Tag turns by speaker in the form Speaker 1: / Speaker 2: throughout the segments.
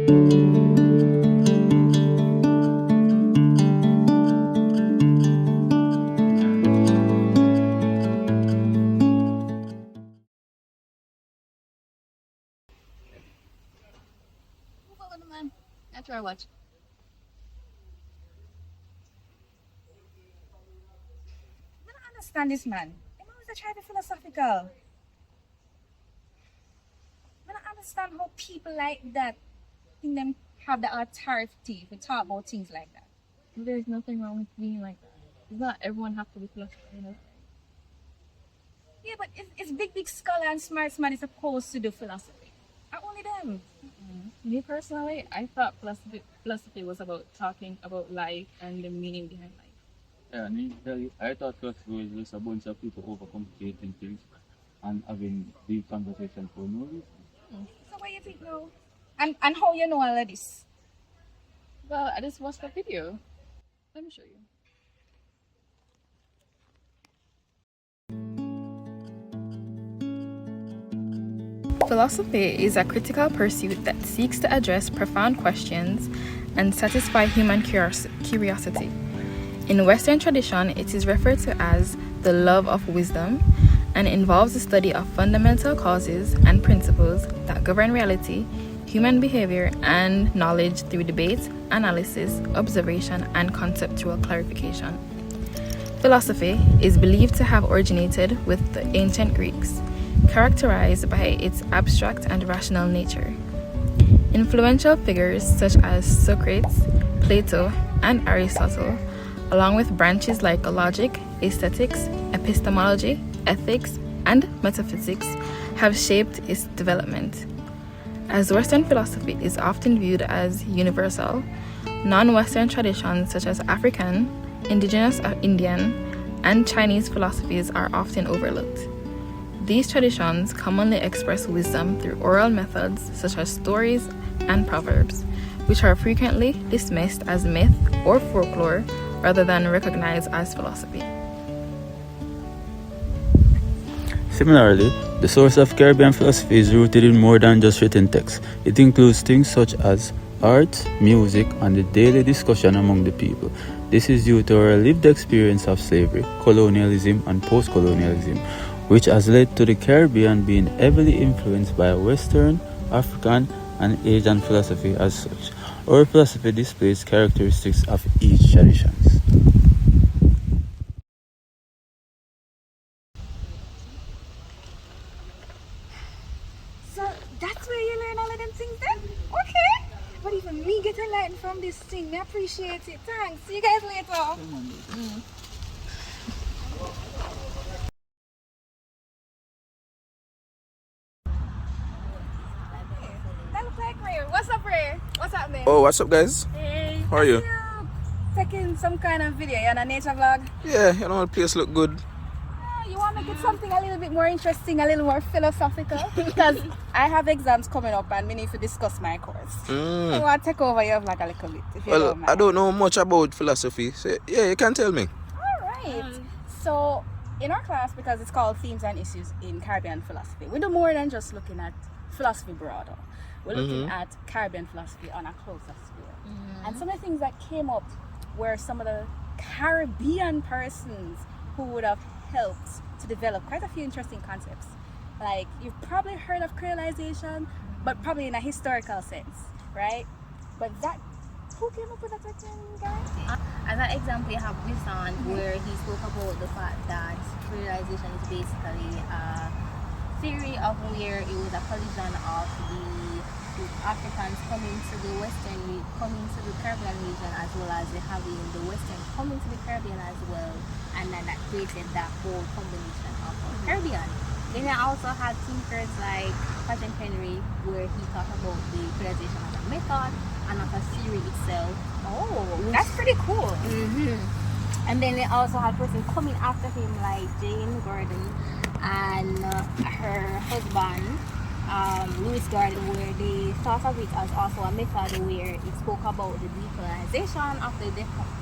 Speaker 1: Man, that's where I watch.
Speaker 2: I don't understand this man. Him always try to be philosophical. I don't understand how people like that think them have the authority to talk about things like that.
Speaker 1: There's nothing wrong with being like that. Does not everyone have to be philosophical, you know?
Speaker 2: Yeah, but it's big scholar and smart man is supposed to do philosophy. Not only them.
Speaker 1: Me personally, I thought philosophy was about talking about life and the meaning behind life.
Speaker 3: Yeah, I thought philosophy was just a bunch of people overcomplicating things and having deep conversation for no reason.
Speaker 2: So what you think now? And how you know all of this?
Speaker 1: Well, I just watched a video. Let me show you.
Speaker 4: Philosophy is a critical pursuit that seeks to address profound questions and satisfy human curiosity. In Western tradition, it is referred to as the love of wisdom and involves the study of fundamental causes and principles that govern reality, human behavior, and knowledge through debate, analysis, observation, and conceptual clarification. Philosophy is believed to have originated with the ancient Greeks, characterized by its abstract and rational nature. Influential figures such as Socrates, Plato, and Aristotle, along with branches like logic, aesthetics, epistemology, ethics, and metaphysics, have shaped its development. As Western philosophy is often viewed as universal, non-Western traditions such as African, indigenous Indian, and Chinese philosophies are often overlooked. These traditions commonly express wisdom through oral methods such as stories and proverbs, which are frequently dismissed as myth or folklore rather than recognized as philosophy.
Speaker 3: Similarly, the source of Caribbean philosophy is rooted in more than just written text. It includes things such as art, music, and the daily discussion among the people. This is due to our lived experience of slavery, colonialism, and post-colonialism, which has led to the Caribbean being heavily influenced by Western, African, and Asian philosophy as such. Our philosophy displays characteristics of each tradition.
Speaker 2: So that's where you learn all of them things then? Okay. But even me get enlightened from this thing, I appreciate it. Thanks. See you guys later. That looks like Ray. What's up, Ray? What's happening?
Speaker 5: Oh, what's up, guys?
Speaker 2: Hey.
Speaker 5: How are you?
Speaker 2: Taking some kind of video. You on a nature vlog?
Speaker 5: Yeah, you know, the place look good.
Speaker 2: You want to make it something a little bit more interesting, a little more philosophical? Because I have exams coming up and we need to discuss my course. I want to take over your vlog a little bit, if you
Speaker 5: Well,
Speaker 2: don't mind.
Speaker 5: I don't know much about philosophy, so yeah, you can tell me.
Speaker 2: Alright. So, in our class, because it's called Themes and Issues in Caribbean Philosophy, we do more than just looking at philosophy broader. We're looking at Caribbean philosophy on a closer scale. And some of the things that came up were some of the Caribbean persons who would have helped to develop quite a few interesting concepts. Like, you've probably heard of creolization, but probably in a historical sense, right? But that, who came up with that again, guys?
Speaker 6: As an example, you have Wilson, where he spoke about the fact that creolization is basically a theory of where it was a collision of the Africans coming to the Caribbean region, as well as having the Western coming to the Caribbean as well, and then that created that whole combination of Caribbean. Then I also had thinkers like Patrick Henry, where he talked about the creolization as a method and not a theory itself.
Speaker 2: Oh, that's pretty cool.
Speaker 6: And then they also had person coming after him like Jane Gordon and her husband, Louis Garden, where they thought of it as also a method where it spoke about the decolonization of the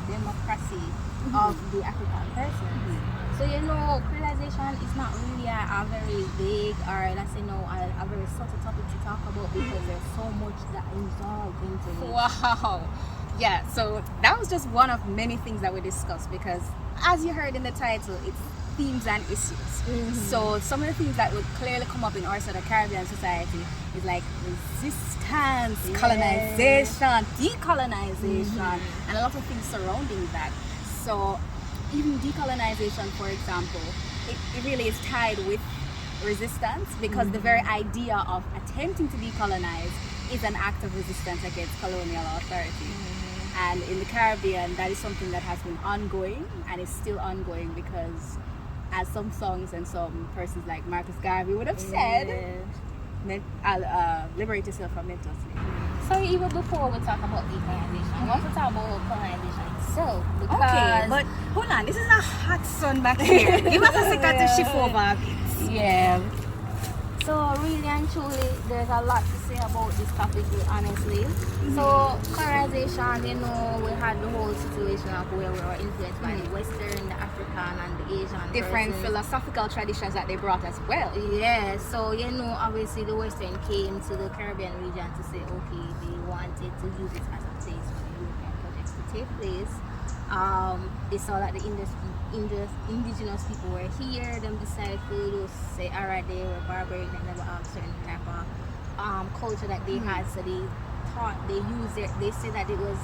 Speaker 6: democracy of the African person. So colonization is not really a very vague or let's say a very subtle topic to talk about because there's so much that involved into it.
Speaker 2: Wow. Yeah, so that was just one of many things that we discussed because as you heard in the title, it's themes and issues. So some of the things that would clearly come up in our sort of Caribbean society is like resistance, colonization, decolonization, and a lot of things surrounding that. So even decolonization, for example, it really is tied with resistance because the very idea of attempting to decolonize is an act of resistance against colonial authority. And in the Caribbean, that is something that has been ongoing and is still ongoing because as some songs and some persons like Marcus Garvey would have said, liberate yourself from mental slavery.
Speaker 6: So even before we talk about decolonization, I want to talk about colonization itself because
Speaker 2: Okay, but hold on, this is a hot sun back here. Give us a second to shift over a bit.
Speaker 6: yeah. So really and truly, there's a lot to say about this topic, honestly. So colonization, we had the whole situation of where we were influenced by the Western, the African, and the Asian.
Speaker 2: Different
Speaker 6: persons.
Speaker 2: philosophical traditions that they brought as well.
Speaker 6: Yeah, so obviously the Western came to the Caribbean region to say, okay, they wanted to use it as a place for the European projects to take place. They saw that the indigenous people were here, them decided to say, alright, they were barbaric, they never have certain type of culture that they had, so they thought they used it, they said that it was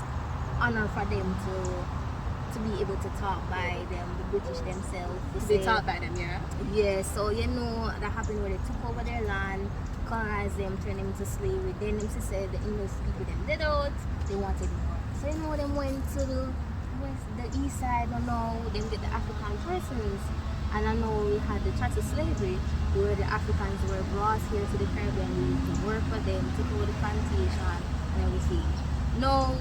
Speaker 6: honor for them to be able to talk by them, the British themselves.
Speaker 2: They taught by them, yeah?
Speaker 6: Yeah, so that happened where they took over their land, colonized them, turned them into slavery, then them said the English people them did out, they wanted more. So them went to the east side, them get the African persons, and I know we had the chattel slavery where the Africans were brought here to the Caribbean to work for them, took over the plantation and everything.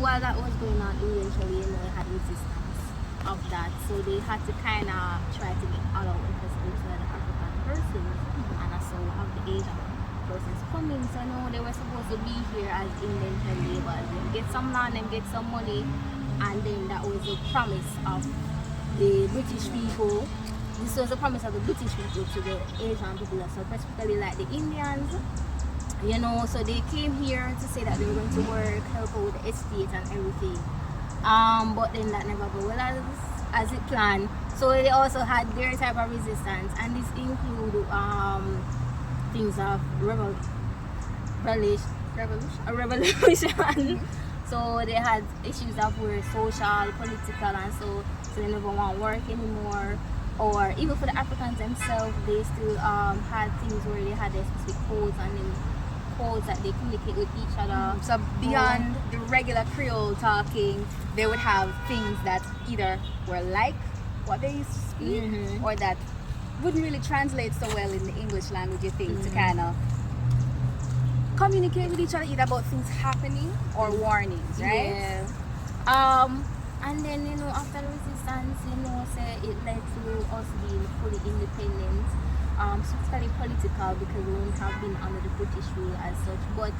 Speaker 6: While that was going on, eventually they had resistance of that, so they had to kind of try to get all out because also the African persons, and also have the Asian persons coming. So they were supposed to be here as indentured laborers, them get some land, them get some money. And then that was a promise of the British people. This was a promise of the British people to the Asian people, so specifically like the Indians. So they came here to say that they were going to work, help out with the estate and everything. But then that never go well as it planned. So they also had their type of resistance, and this include things of revolution. So they had issues that were social, political, and so they never want to work anymore. Or even for the Africans themselves, they still had things where they had their specific codes and then codes that they communicate with each other.
Speaker 2: So beyond the regular Creole talking, they would have things that either were like what they used to speak or that wouldn't really translate so well in the English language, you think, to kind of communicate with each other either about things happening or warnings, right?
Speaker 6: Yeah. And then after the resistance, it led to us being fully independent, specifically political because we wouldn't have been under the British rule as such, but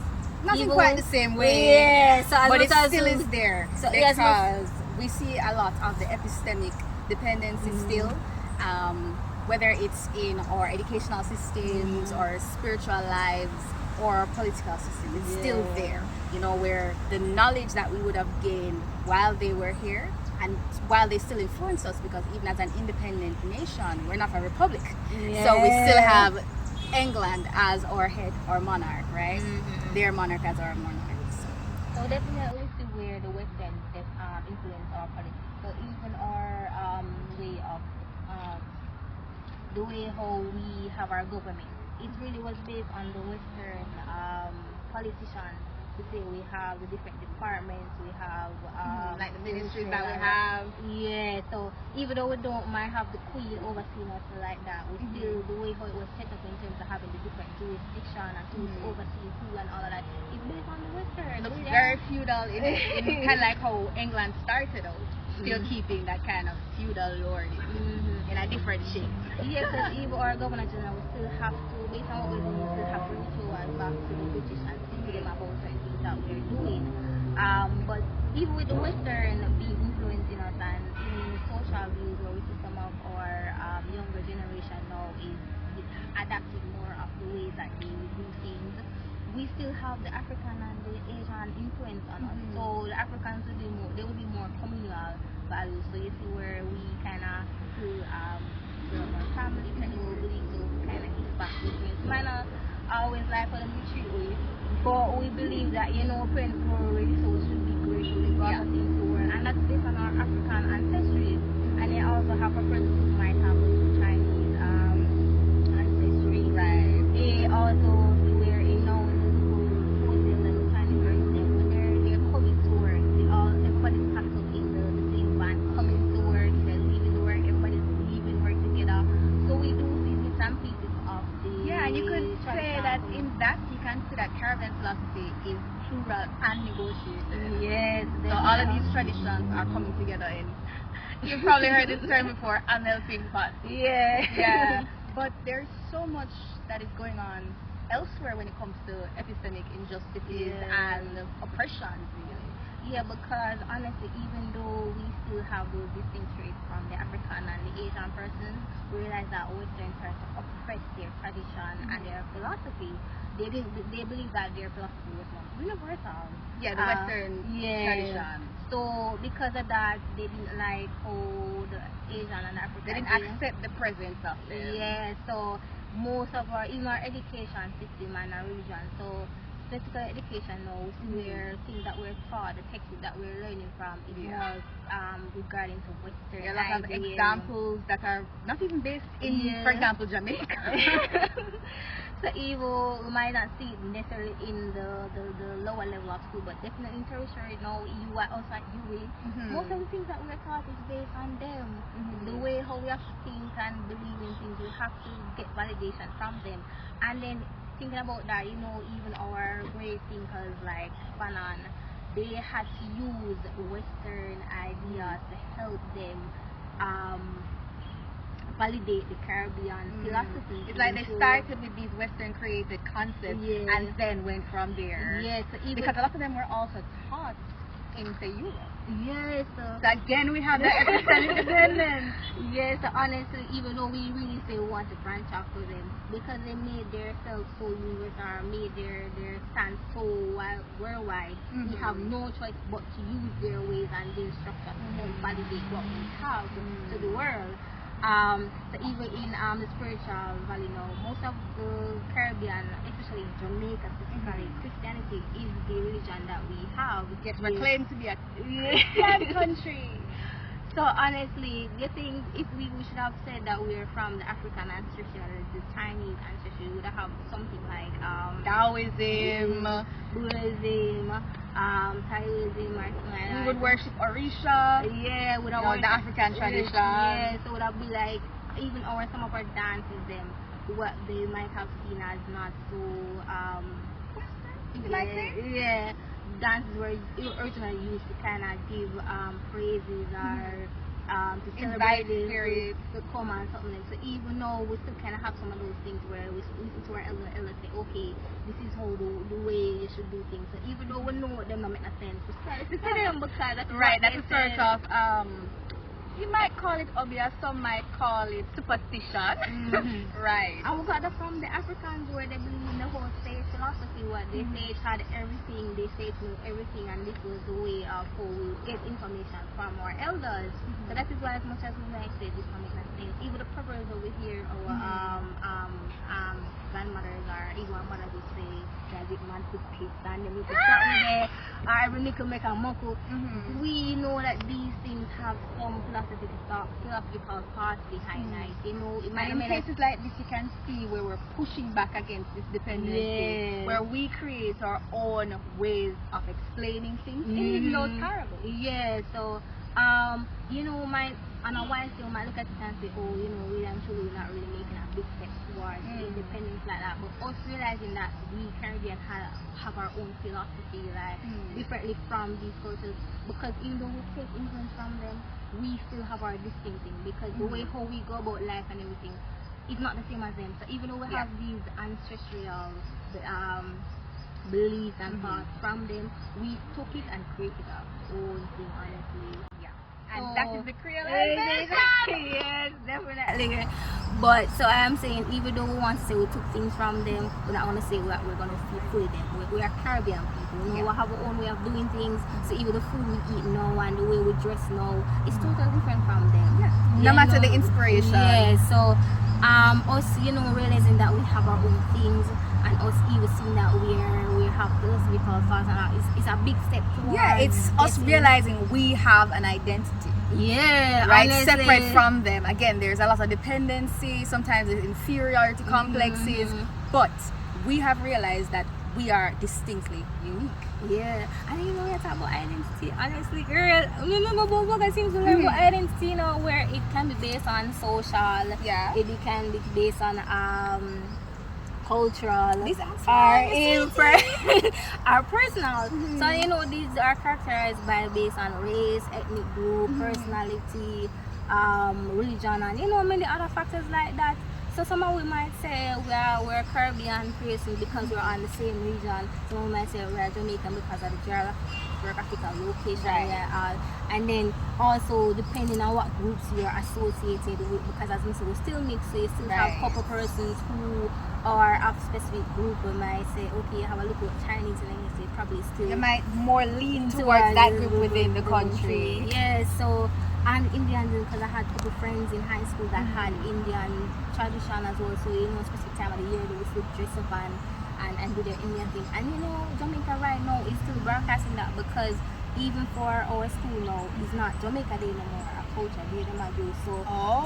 Speaker 2: not in quite the same way.
Speaker 6: Yeah, so
Speaker 2: but it still is there
Speaker 6: so
Speaker 2: because we see a lot of the epistemic dependency still, whether it's in our educational systems or spiritual lives or political system. It's still there, where the knowledge that we would have gained while they were here and while they still influence us, because even as an independent nation, we're not a republic. So we still have England as our head or monarch, right? Their monarch as our monarch.
Speaker 6: So definitely see where the Western influence our politics. So even our way of the way how we have our government, it really was based on the Western politicians. To say we have the different departments, we have
Speaker 2: like the ministries that we have.
Speaker 6: Yeah, so even though we don't might have the queen overseeing us like that, we still the way how it was set up in terms of having the different jurisdiction and who's overseeing who and all of that, it's based on the Western.
Speaker 2: It looks very feudal in kind of like how England started out, still keeping that kind of feudal lording. in a different shape.
Speaker 6: Yes, because even our governor general we still have to, based on what we're doing, we still have to reach out back to the British and speak to them about certain things that we're doing. But even with the Western being influencing us and even in social views where we see some of our younger generation now is adapting more of the ways that they do things, we still have the African and the Asian influence on us. So the Africans will be more, they will be more communal values. So you see where we kind of feel our family kind of believe those kind of give back to things. Might not always like for them to treat we, but we believe that parents were already so should be grateful they brought us into the world, and that's based on our African ancestry. And they also have a person who might have a Chinese ancestry. Right. They also were in now when the people told them that the Chinese are in them when they're coming to work. Everybody's packed up in the same van coming to work. They're leaving to work. Everybody's leaving work together. So we do see bits and pieces of the
Speaker 2: And you could say that
Speaker 6: tradition.
Speaker 2: in that you can see that Caribbean philosophy is plural and negotiated.
Speaker 6: Yes.
Speaker 2: So all of these traditions are coming together in. You've probably heard this term before, a melting pot.
Speaker 6: Yeah.
Speaker 2: But there's so much that is going on elsewhere when it comes to epistemic injustices and oppressions, really.
Speaker 6: Yeah, because honestly, even though we still have those distinct traits from the African and the Asian person, we realize that Western tries to oppress their tradition and their philosophy. They believe that their philosophy was not universal.
Speaker 2: Yeah, the Western tradition.
Speaker 6: So because of that, they didn't like how the Asian and African.
Speaker 2: They didn't accept the presence of them.
Speaker 6: Yeah, so most of even our education system and our religion, so physical education now, where things that we're taught, the textbook that we're learning from is more regarding to Western
Speaker 2: There are a lot of
Speaker 6: ideas.
Speaker 2: examples that are not even based in, for example, Jamaica.
Speaker 6: So even we might not see it necessarily in the lower level of school, but definitely in tertiary now, you are outside UA. Most of the things that we're taught is based on them. The way how we have to think and believe in things, we have to get validation from them. And then thinking about that, even our great thinkers like Fanon, they had to use Western ideas to help them validate the Caribbean philosophy.
Speaker 2: It's like they started with these Western created concepts and then went from there.
Speaker 6: Yes,
Speaker 2: Because a lot of them were also taught in, say, Europe.
Speaker 6: Yes.
Speaker 2: So again, we have the epistemic dependence.
Speaker 6: Yes, honestly, even though we really say we want to branch off to them, because they made themselves so universal, made their stand so worldwide, we have no choice but to use their ways and their structure to help validate what we have to the world. So even in the spiritual valley now, most of the Caribbean, especially Jamaica specifically, Christianity is the religion that we have.
Speaker 2: Yes, we're claimed to be a Christian country.
Speaker 6: So honestly, the thing, if we should have said that we're from the African ancestry or the Chinese ancestry, we would have something like
Speaker 2: Taoism,
Speaker 6: Buddhism, Taoism, or something like that.
Speaker 2: we would worship Orisha.
Speaker 6: Yeah, would have
Speaker 2: the African tradition.
Speaker 6: Yeah, so would have be like even some of our dances, them what they might have seen as not so yeah. Dances were originally used to kind of give praises or to celebrate
Speaker 2: spirits
Speaker 6: to come and something like. So even though we still kind of have some of those things where we listen to our elders say, okay, this is how the way you should do things. So even though we know them not make no sense, we still listen to them because that's
Speaker 2: right.
Speaker 6: what
Speaker 2: That's a
Speaker 6: they
Speaker 2: sort
Speaker 6: said.
Speaker 2: of you might call it obvious, some might call it superstition. Right.
Speaker 6: And we got that from the Africans where they believe in the whole sage philosophy, what they say it had everything, they say it knew everything, and this was the way of how we get information from our elders. So that is why as much as we might say this don't make no sense, even the proverbs over here, our grandmothers or even our mothers would say that it man could kiss and then we could something there, or every nickel make a muckle. We know that these things have some philosophical parts behind it. It might
Speaker 2: And in cases like this, you can see where we're pushing back against this dependency, where we create our own ways of explaining things, even though terrible.
Speaker 6: Yeah, so You know, my on a while still might look at it and say, oh, you know, really and truly we're not really making a big step towards independence like that. But us realizing that we Caribbean have our own philosophy, like differently from these cultures, because even though we take influence from them, we still have our distinct thing, because the way how we go about life and everything is not the same as them. So even though we have these ancestral beliefs and thoughts from them, we took it and created our own thing, honestly.
Speaker 2: And
Speaker 6: So,
Speaker 2: that is the Creole.
Speaker 6: yes, definitely. But so I am saying, even though we want to say we took things from them, we're not going to say that we're going to fulfill them. We are Caribbean people. You know, we have our own way of doing things. So even the food we eat now and the way we dress now is totally different from them.
Speaker 2: No matter the inspiration.
Speaker 6: Yeah. So us, you know, realizing that we have our own things, and us even seeing that we have philosophical thoughts, and it's a big step towards.
Speaker 2: Yeah, it's us realizing we have an identity.
Speaker 6: Yeah,
Speaker 2: Right,
Speaker 6: honestly.
Speaker 2: separate from them. Again, there's a lot of dependency, sometimes there's inferiority complexes, but we have realized that we are distinctly unique.
Speaker 6: Yeah, and you know, we talk about identity. Honestly, girl, remember what I seem to learn about identity, you know, where it can be based on social, it can be based on cultural, or personal. So you know, these are characterized based on race, ethnic group, personality, religion, and you know, many other factors like that. So someone we might say we're Caribbean person because we're on the same region. Someone might say we're Jamaican because of the geographical location we are. And then also depending on what groups you're associated with, because as we say, we still mix, so you still have a couple persons who are of specific group. We might say, okay, you have a look at Chinese and then you say probably still
Speaker 2: You might more lean towards that group within the country.
Speaker 6: Yeah, so and Indians, because I had a couple friends in high school that had Indian tradition as well. So you know, specific time of the year they would still dress up and do their Indian thing. And you know, Jamaica right now is still broadcasting that, because even for our school now, it's not Jamaica Day no more, a culture day they might do. So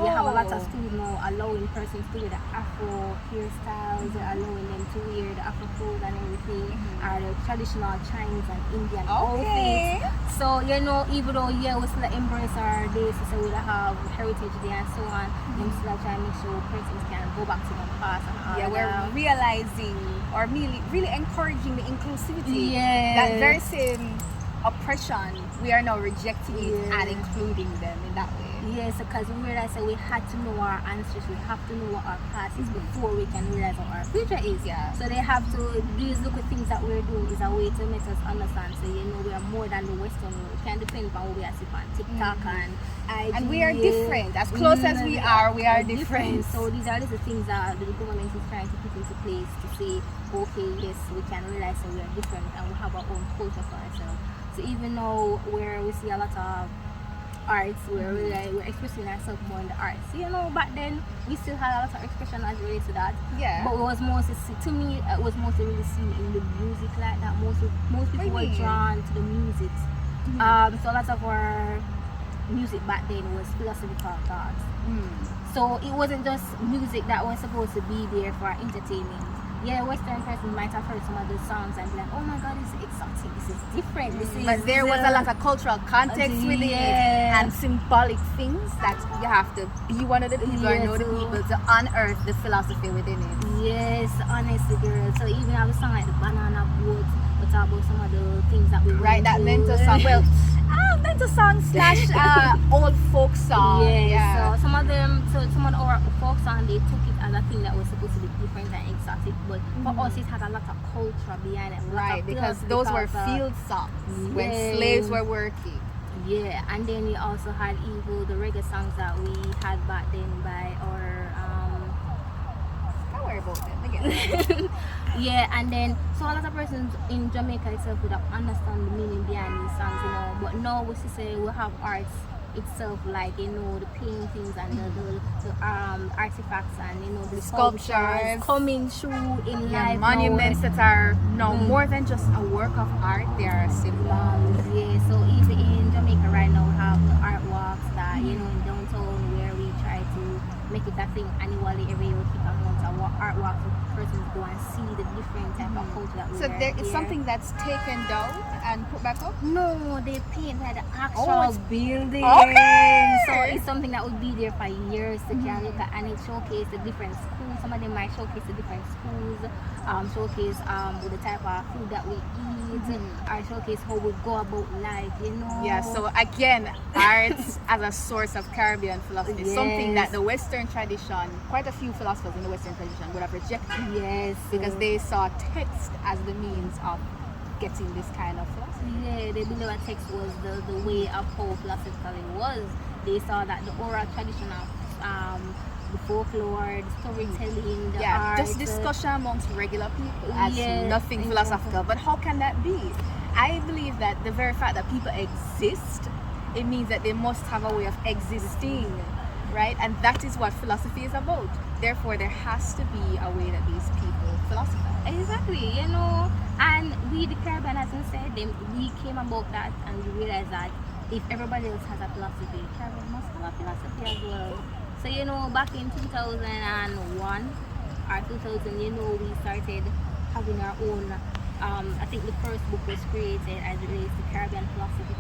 Speaker 6: we have a lot of schools now allowing persons to wear the Afro hairstyles, they're allowing them to wear the Afro clothes and everything, or the traditional Chinese and Indian outfits. So you know, even though we still embrace our days, so we have Heritage Day and so on, we still try to make sure persons can go back to the past and all
Speaker 2: we're realizing or really encouraging the inclusivity. That very same oppression, we are now rejecting it and including them in that way.
Speaker 6: Yes, because we realized that we had to know our ancestors, we have to know what our past is before we can realize what our future is. So they have to, these little things that we're doing is a way to make us understand, so you know, we are more than the Western world. It can depend on what we are seeing on TikTok and IG.
Speaker 2: And we are different. As close as we are different.
Speaker 6: So these are the things that the government is trying to put into place to say, okay, yes, we can realize that we are different and we have our own culture for ourselves. So even though where we see a lot of arts, we're expressing ourselves more in the arts. You know, back then we still had a lot of expression as related to that. But it was mostly, to me, it was mostly really seen in the music like that. Most people were drawn to the music. So a lot of our music back then was philosophical thoughts. So it wasn't just music that was supposed to be there for entertainment. Yeah, Western person might have heard some of the songs and be like, oh my god, this is exotic, this is different, this is...
Speaker 2: But there was a lot of cultural context with it and symbolic things that you have to be one of the people or know the people to unearth the philosophy within it.
Speaker 6: Yes, honestly, girl. So even have a song like the Banana Boat, we talk about some of the things that we
Speaker 2: that mental song. Well, mental song slash old folk song.
Speaker 6: So some of our folk songs, they took it as a thing that was supposed to be different and exotic, but for us it had a lot of culture behind it.
Speaker 2: Right, because those were field songs when slaves were working.
Speaker 6: Yeah, and then you also had the reggae songs that we had back then by our
Speaker 2: don't worry about them again.
Speaker 6: and then so a lot of persons in Jamaica itself would have understand the meaning behind these songs, you know. But now we say we have arts itself, like, you know, the paintings and the artifacts and, you know, the sculptures coming through in life.
Speaker 2: Monuments that are now more than just a work of art, they are symbols.
Speaker 6: So even in Jamaica right now we have the art walks that, you know, in downtown where we try to make it a thing annually. Every year we keep a month of art walks person to go and see the different type of culture that we
Speaker 2: So
Speaker 6: are
Speaker 2: there is
Speaker 6: here.
Speaker 2: something that's taken down and put back up?
Speaker 6: No, they paint by the actual
Speaker 2: it's-
Speaker 6: building.
Speaker 2: Okay.
Speaker 6: So it's something that would be there for years to can look at, and it showcase the different schools. Some of them might showcase the different schools, showcase with the type of food that we eat, or showcase how we go about life, you know.
Speaker 2: Yeah, so again, arts as a source of Caribbean philosophy, something that
Speaker 6: Yes.
Speaker 2: the Western tradition, quite a few philosophers in the Western tradition would have rejected
Speaker 6: Yes,
Speaker 2: because they saw text as the means of getting this kind of philosophy.
Speaker 6: yeah, they believe that text was the way of how philosophically was. They saw that the oral tradition of the folklore, the storytelling, the art,
Speaker 2: just discussion amongst regular people as
Speaker 6: Yes,
Speaker 2: nothing
Speaker 6: exactly.
Speaker 2: philosophical. But how can that be? I believe that the very fact that people exist, it means that they must have a way of existing, right? And that is what philosophy is about. Therefore, there has to be a way that these people philosophize.
Speaker 6: Exactly, you know, and we the Caribbean, as I said, we came about that and we realized that if everybody else has a philosophy, Caribbean must have a philosophy as well. So you know, back in 2001 or 2000, you know, we started having our own. I think the first book was created as it relates to Caribbean philosophy.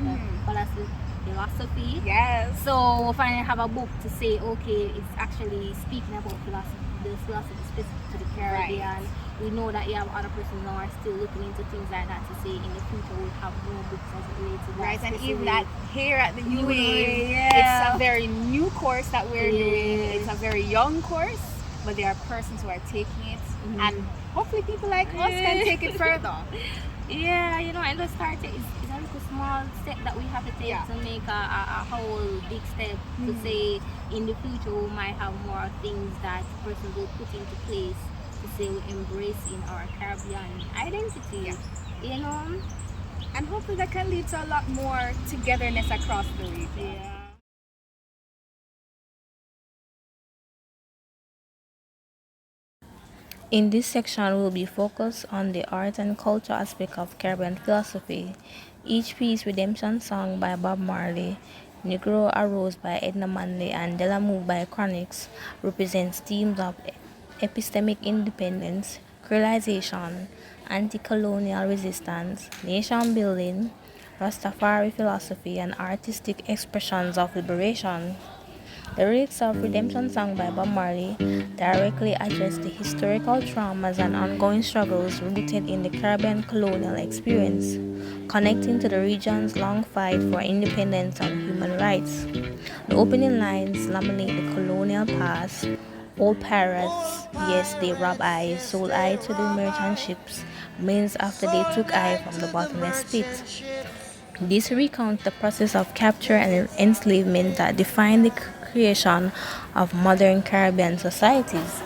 Speaker 2: Yes.
Speaker 6: So we finally have a book to say, okay, it's actually speaking about philosophy, the philosophy specific to the Caribbean. We know that you have other persons now are still looking into things like that to say in the future we'll have more books as it relates to that.
Speaker 2: Right, and even
Speaker 6: specific.
Speaker 2: that here at the UA,
Speaker 6: yeah.
Speaker 2: it's a very new course that we're doing.
Speaker 6: Yes.
Speaker 2: It's a very young course, but there are persons who are taking it, and hopefully people like us can take it further.
Speaker 6: Yeah, you know, and the start is a little small step that we have to take to make a whole big step to say in the future we might have more things that persons will put into place to say we embrace in our Caribbean identity. You know?
Speaker 2: And hopefully that can lead to a lot more togetherness across the region.
Speaker 6: Yeah.
Speaker 4: In this section, we'll be focused on the art and culture aspect of Caribbean philosophy. Each piece, Redemption Song by Bob Marley, Negro Arose by Edna Manley, and De La Move by Chronix, represents themes of epistemic independence, creolization, anti-colonial resistance, nation building, Rastafari philosophy, and artistic expressions of liberation. The lyrics of Redemption Song by Bob Marley directly address the historical traumas and ongoing struggles rooted in the Caribbean colonial experience, connecting to the region's long fight for independence and human rights. The opening lines laminate the colonial past. Old pirates, yes, they rob I, sold I to the merchant ships, means after they took I from the bottomless pit. This recounts the process of capture and enslavement that defined the creation of modern Caribbean societies.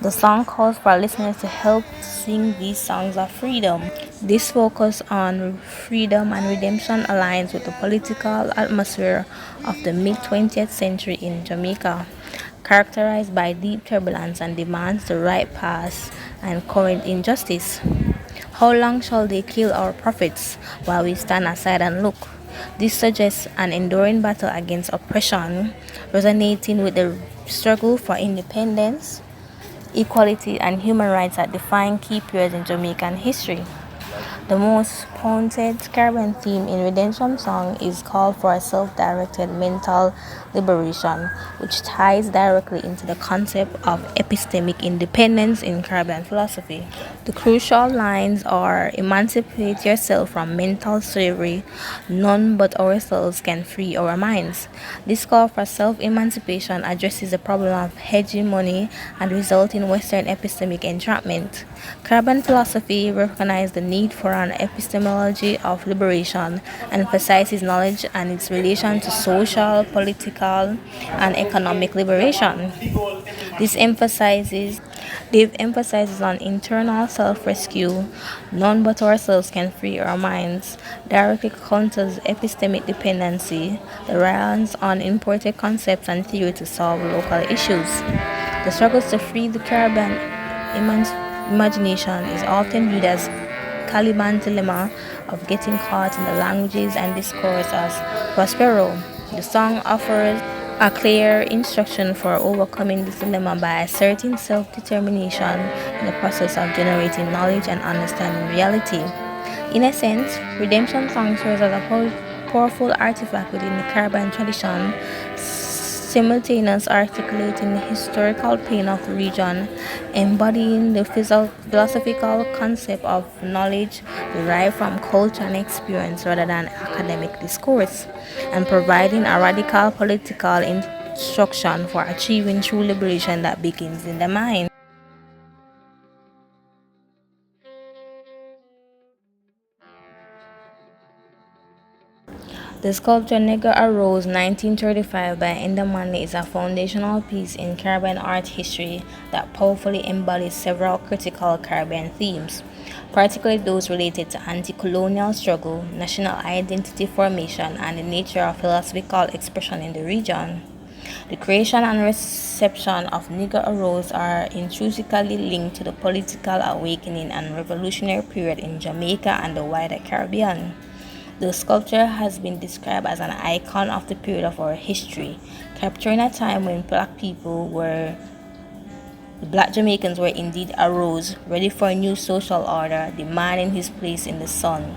Speaker 4: The song calls for listeners to help sing these songs of freedom. This focus on freedom and redemption aligns with the political atmosphere of the mid 20th century in Jamaica, characterized by deep turbulence and demands the right path and current injustice. How long shall they kill our prophets while we stand aside and look? This suggests an enduring battle against oppression, resonating with the struggle for independence, equality, and human rights that define key periods in Jamaican history. The most pointed Caribbean theme in Redemption Song is called for a self-directed mental liberation, which ties directly into the concept of epistemic independence in Caribbean philosophy. The crucial lines are emancipate yourself from mental slavery, none but ourselves can free our minds. This call for self-emancipation addresses the problem of hegemony and resulting Western epistemic entrapment. Caribbean philosophy recognizes the need for an epistemology of liberation and emphasizes knowledge and its relation to social, political, and economic liberation. This emphasizes on internal self-rescue, none but ourselves can free our minds, directly counters epistemic dependency, the reliance on imported concepts and theory to solve local issues. The struggles to free the Caribbean imagination is often viewed as Caliban's dilemma of getting caught in the languages and discourse as Prospero. The song offers
Speaker 6: a clear instruction for overcoming this dilemma by asserting self determination in the process of generating knowledge and understanding reality. In a sense, redemption song serves as a powerful artifact within the Caribbean tradition, simultaneously articulating the historical pain of the region, embodying the philosophical concept of knowledge derived from culture and experience rather than academic discourse, and providing a radical political instruction for achieving true liberation that begins in the mind. The sculpture Nigger Arose 1935 by Annnnnd is a foundational piece in Caribbean art history that powerfully embodies several critical Caribbean themes, particularly those related to anti-colonial struggle, national identity formation, and the nature of philosophical expression in the region. The creation and reception of Nigger Arose are intrinsically linked to the political awakening and revolutionary period in Jamaica and the wider Caribbean. The sculpture has been described as an icon of the period of our history, capturing a time when black Jamaicans were indeed arose, ready for a new social order, demanding his place in the sun.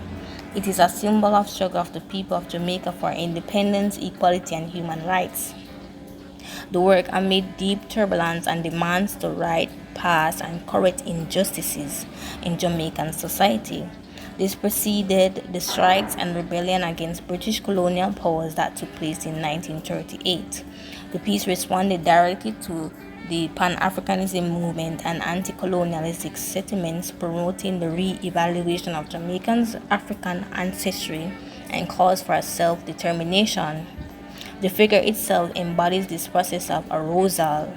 Speaker 6: It is a symbol of struggle of the people of Jamaica for independence, equality, and human rights. The work amid deep turbulence and demands to right past and correct injustices in Jamaican society. This preceded the strikes and rebellion against British colonial powers that took place in 1938. The piece responded directly to the Pan-Africanism movement and anti-colonialistic sentiments promoting the re-evaluation of Jamaicans' African ancestry and calls for self-determination. The figure itself embodies this process of arousal.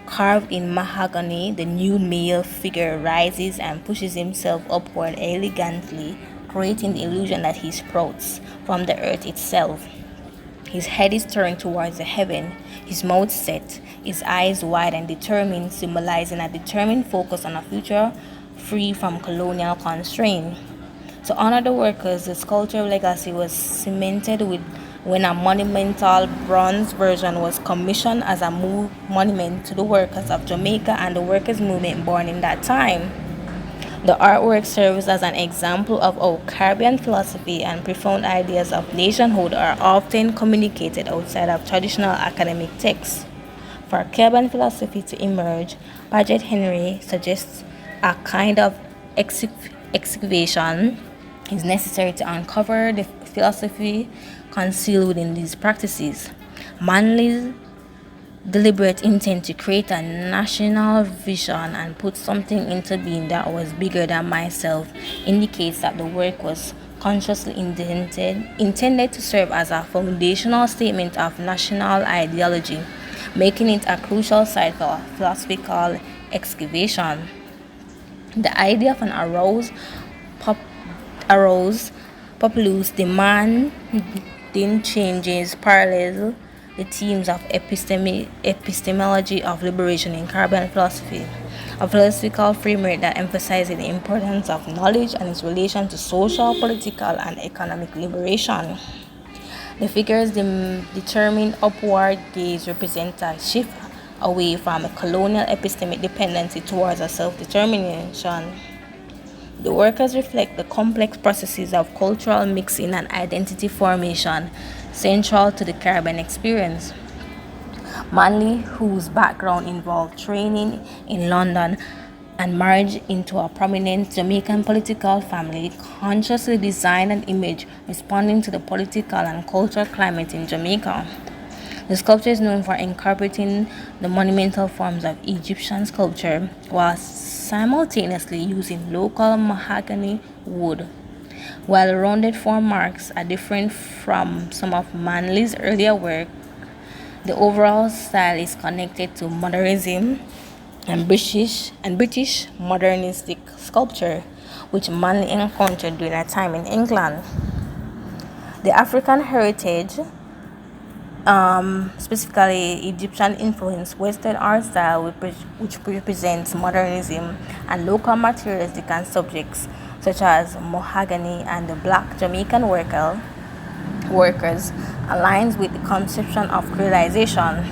Speaker 6: Carved in mahogany, the nude male figure rises and pushes himself upward elegantly, creating the illusion that he sprouts from the earth itself. His head is turned towards the heaven, his mouth set, his eyes wide and determined, symbolizing a determined focus on a future free from colonial constraint. To honor the workers, the sculpture legacy was cemented when a monumental bronze version was commissioned as a monument to the workers of Jamaica and the workers' movement born in that time. The artwork serves as an example of how Caribbean philosophy and profound ideas of nationhood are often communicated outside of traditional academic texts. For Caribbean philosophy to emerge, Paget Henry suggests a kind of excavation is necessary to uncover the philosophy concealed within these practices. Manley's deliberate intent to create a national vision and put something into being that was bigger than myself indicates that the work was consciously intended to serve as a foundational statement of national ideology, making it a crucial site for philosophical excavation. The idea of an aroused populace demanding changes parallel the themes of epistemology of liberation in Caribbean philosophy, a philosophical framework that emphasizes the importance of knowledge and its relation to social, political, and economic liberation. The figure's determined upward gaze represents a shift away from a colonial epistemic dependency towards a self-determination. The workers reflect the complex processes of cultural mixing and identity formation central to the Caribbean experience. Manley, whose background involved training in London and marriage into a prominent Jamaican political family, consciously designed an image responding to the political and cultural climate in Jamaica. The sculpture is known for incorporating the monumental forms of Egyptian sculpture while simultaneously using local mahogany wood. While rounded form marks are different from some of Manley's earlier work, the overall style is connected to modernism and British modernistic sculpture, which Manley encountered during a time in England. The African heritage, specifically Egyptian influence Western art style, which represents modernism, and local materialistic and subjects such as mahogany and the black Jamaican worker, workers aligns with the conception of creolization.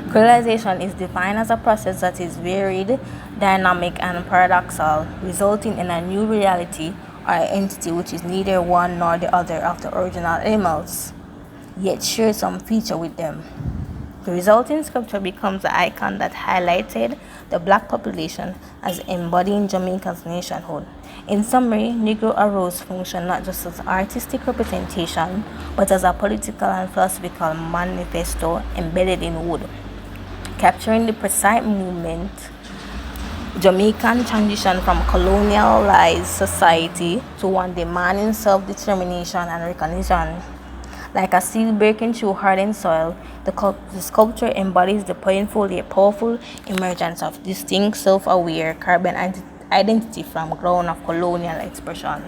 Speaker 6: Creolization is defined as a process that is varied, dynamic, and paradoxal, resulting in a new reality or entity which is neither one nor the other of the original animals, yet shares some feature with them. The resulting sculpture becomes the icon that highlighted the black population as embodying Jamaica's nationhood. In summary, Negro Arose functioned not just as artistic representation, but as a political and philosophical manifesto embedded in wood, capturing the precise movement Jamaican transition from colonialized society to one demanding self-determination and recognition. Like a seed breaking through hardened soil, the sculpture embodies the painful yet powerful emergence of distinct, self-aware Caribbean identity from ground of colonial expression.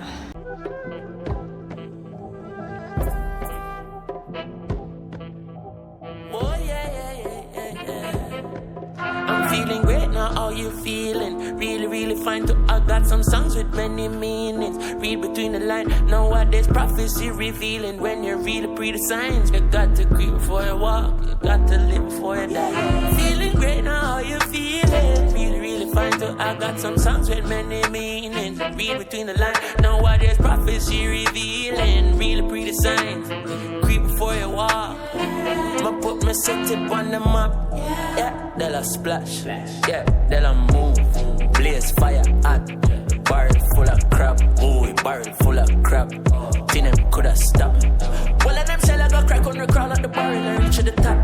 Speaker 7: Feeling great now, how you feeling? Really fine to I got some songs with many meanings. Read between the lines, know what this prophecy revealing. When you really read the signs, you got to creep before you walk, you got to live before you die. Feeling great now, how you feeling? Really fine to I got some songs with many meanings. Read between the lines, know what this prophecy revealing. Really read the signs, creep before you walk. Ma put me set it on the map. Yeah, they'll a splash. Yeah, they'll a move. Blaze fire hot. Barrel full of crap. Boy, barrel full of crap. Think them coulda stopped. Well, and them shell I got crack on the crown at the barrel and reach to the top.